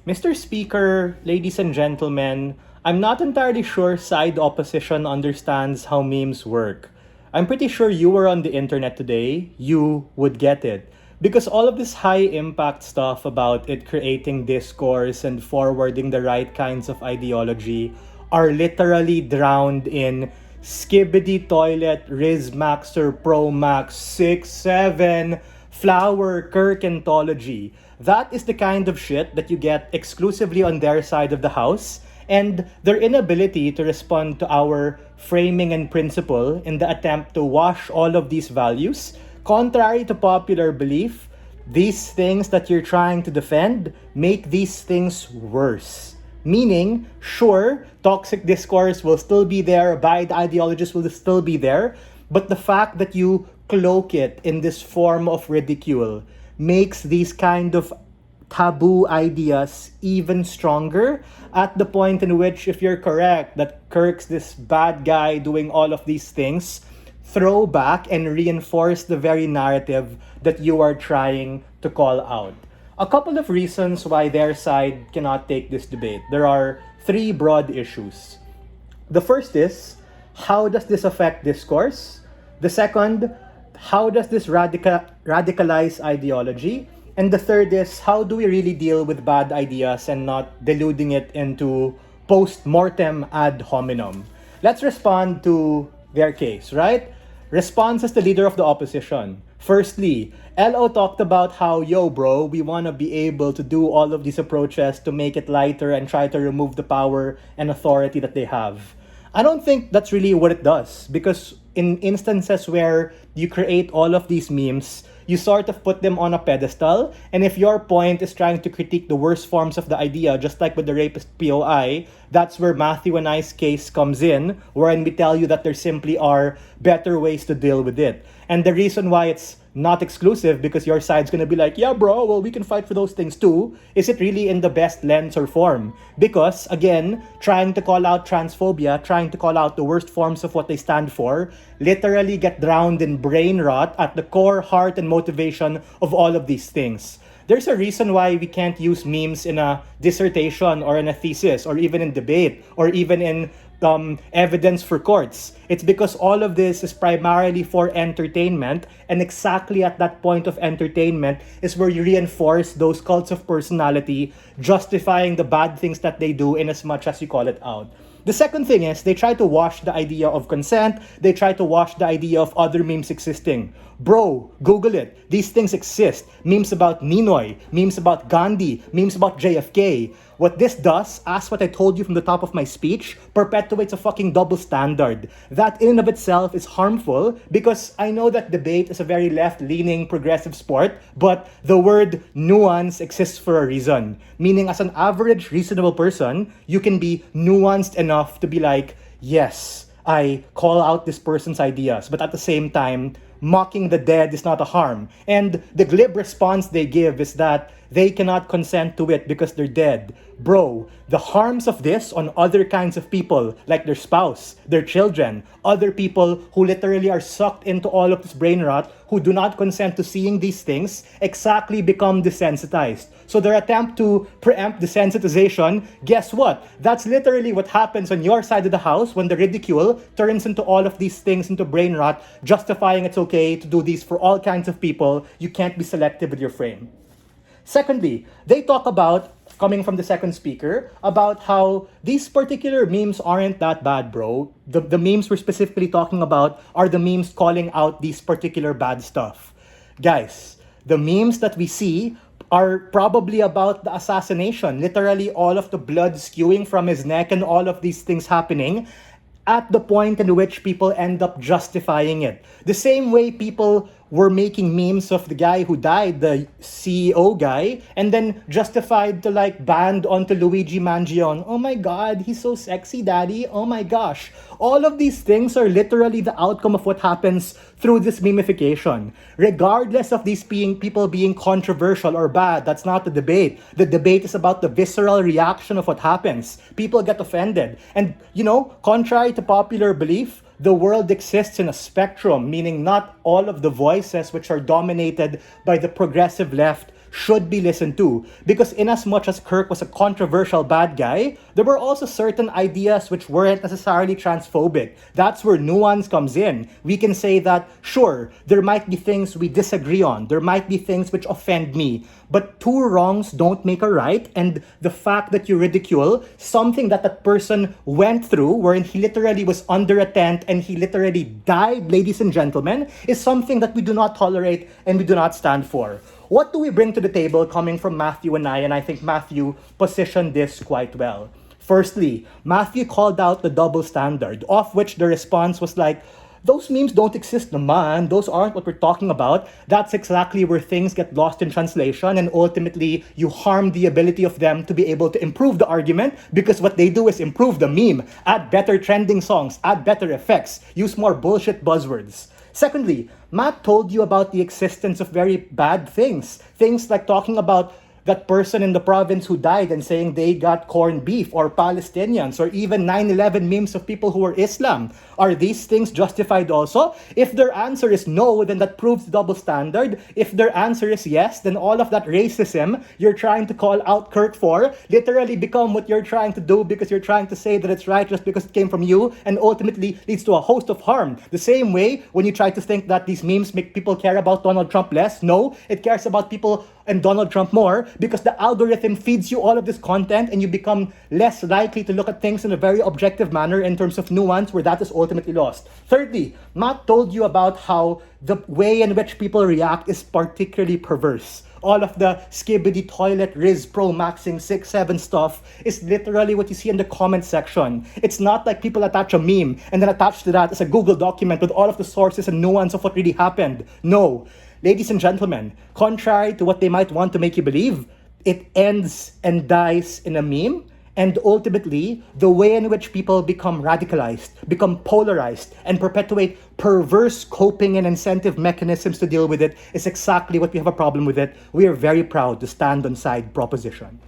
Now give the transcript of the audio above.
Mr. Speaker, ladies and gentlemen, I'm not entirely sure side opposition understands how memes work. I'm pretty sure you were on the internet today, you would get it. Because all of this high impact stuff about it creating discourse and forwarding the right kinds of ideology are literally drowned in Skibbity Toilet Riz Maxer Pro Max 6-7 Flower Kirkentology. That is the kind of shit that you get exclusively on their side of the house, and their inability to respond to our framing and principle in the attempt to wash all of these values, contrary to popular belief, these things that you're trying to defend make these things worse. Meaning, sure, toxic discourse will still be there, bad ideologies will still be there, but the fact that you cloak it in this form of ridicule makes these kind of taboo ideas even stronger, at the point in which, if you're correct that Kirk's this bad guy doing all of these things, throw back and reinforce the very narrative that you are trying to call out. A couple of reasons why their side cannot take this debate. There are three broad issues. The first is, how does this affect discourse? The second, how does this radicalize ideology? And the third is, how do we really deal with bad ideas and not deluding it into post-mortem ad hominem? Let's respond to their case, right? Response as the leader of the opposition. Firstly, LO talked about how, yo bro, we want to be able to do all of these approaches to make it lighter and try to remove the power and authority that they have. I don't think that's really what it does, because in instances where you create all of these memes, you sort of put them on a pedestal, and if your point is trying to critique the worst forms of the idea, just like with the rapist POI, that's where Matthew and I's case comes in, wherein we tell you that there simply are better ways to deal with it. And the reason why it's not exclusive, because your side's gonna be like, yeah bro, well we can fight for those things too, is it really in the best lens or form? Because, again, trying to call out transphobia, trying to call out the worst forms of what they stand for, literally get drowned in brain rot at the core, heart, and motivation of all of these things. There's a reason why we can't use memes in a dissertation or in a thesis or even in debate or even in evidence for courts. It's because all of this is primarily for entertainment, and exactly at that point of entertainment is where you reinforce those cults of personality, justifying the bad things that they do in as much as you call it out. The second thing is, they try to wash the idea of consent, they try to wash the idea of other memes existing. Bro, Google it. These things exist. Memes about Ninoy, memes about Gandhi, memes about JFK. What this does, as what I told you from the top of my speech, perpetuates a fucking double standard. That in and of itself is harmful, because I know that debate is a very left-leaning progressive sport, but the word nuance exists for a reason. Meaning, as an average reasonable person, you can be nuanced enough to be like, yes, I call out this person's ideas, but at the same time, mocking the dead is not a harm. And the glib response they give is that they cannot consent to it because they're dead. Bro, the harms of this on other kinds of people, like their spouse, their children, other people who literally are sucked into all of this brain rot, who do not consent to seeing these things, exactly become desensitized. So their attempt to preempt desensitization, guess what? That's literally what happens on your side of the house when the ridicule turns into all of these things into brain rot, justifying it's okay to do these for all kinds of people. You can't be selective with your frame. Secondly, they talk about, coming from the second speaker, about how these particular memes aren't that bad, bro. The memes we're specifically talking about are the memes calling out these particular bad stuff. Guys, the memes that we see are probably about the assassination, literally all of the blood skewing from his neck and all of these things happening, at the point in which people end up justifying it. The same way people were making memes of the guy who died, the CEO guy, and then justified to like band onto Luigi Mangione. Oh my god, he's so sexy, daddy. Oh my gosh. All of these things are literally the outcome of what happens through this memeification. Regardless of these people being controversial or bad, that's not the debate. The debate is about the visceral reaction of what happens. People get offended. And, contrary to popular belief, the world exists in a spectrum, meaning not all of the voices which are dominated by the progressive left should be listened to. Because in as much as Kirk was a controversial bad guy, there were also certain ideas which weren't necessarily transphobic. That's where nuance comes in. We can say that, sure, there might be things we disagree on. There might be things which offend me. But two wrongs don't make a right. And the fact that you ridicule something that that person went through, wherein he literally was under a tent and he literally died, ladies and gentlemen, is something that we do not tolerate and we do not stand for. What do we bring to the table coming from Matthew and I? And I think Matthew positioned this quite well. Firstly, Matthew called out the double standard, of which the response was like, those memes don't exist naman. Those aren't what we're talking about. That's exactly where things get lost in translation, and ultimately you harm the ability of them to be able to improve the argument, because what they do is improve the meme, add better trending songs, add better effects, use more bullshit buzzwords. Secondly, Matt told you about the existence of very bad things. Things like talking about that person in the province who died and saying they got corned beef, or Palestinians, or even 9/11 memes of people who are Islam. Are these things justified also? If their answer is no, then that proves double standard. If their answer is yes, then all of that racism you're trying to call out Kirk for literally become what you're trying to do, because you're trying to say that it's right just because it came from you, and ultimately leads to a host of harm. The same way when you try to think that these memes make people care about Donald Trump less, no, it cares about people and Donald Trump more, because the algorithm feeds you all of this content and you become less likely to look at things in a very objective manner in terms of nuance, where that is ultimately lost. Thirdly, Matt told you about how the way in which people react is particularly perverse. All of the skibbity toilet Riz Pro Maxing 6-7 stuff is literally what you see in the comment section. It's not like people attach a meme and then attach to that as a Google document with all of the sources and nuance of what really happened. No. Ladies and gentlemen, contrary to what they might want to make you believe, it ends and dies in a meme. And ultimately, the way in which people become radicalized, become polarized, and perpetuate perverse coping and incentive mechanisms to deal with it is exactly what we have a problem with it. We are very proud to stand on side proposition.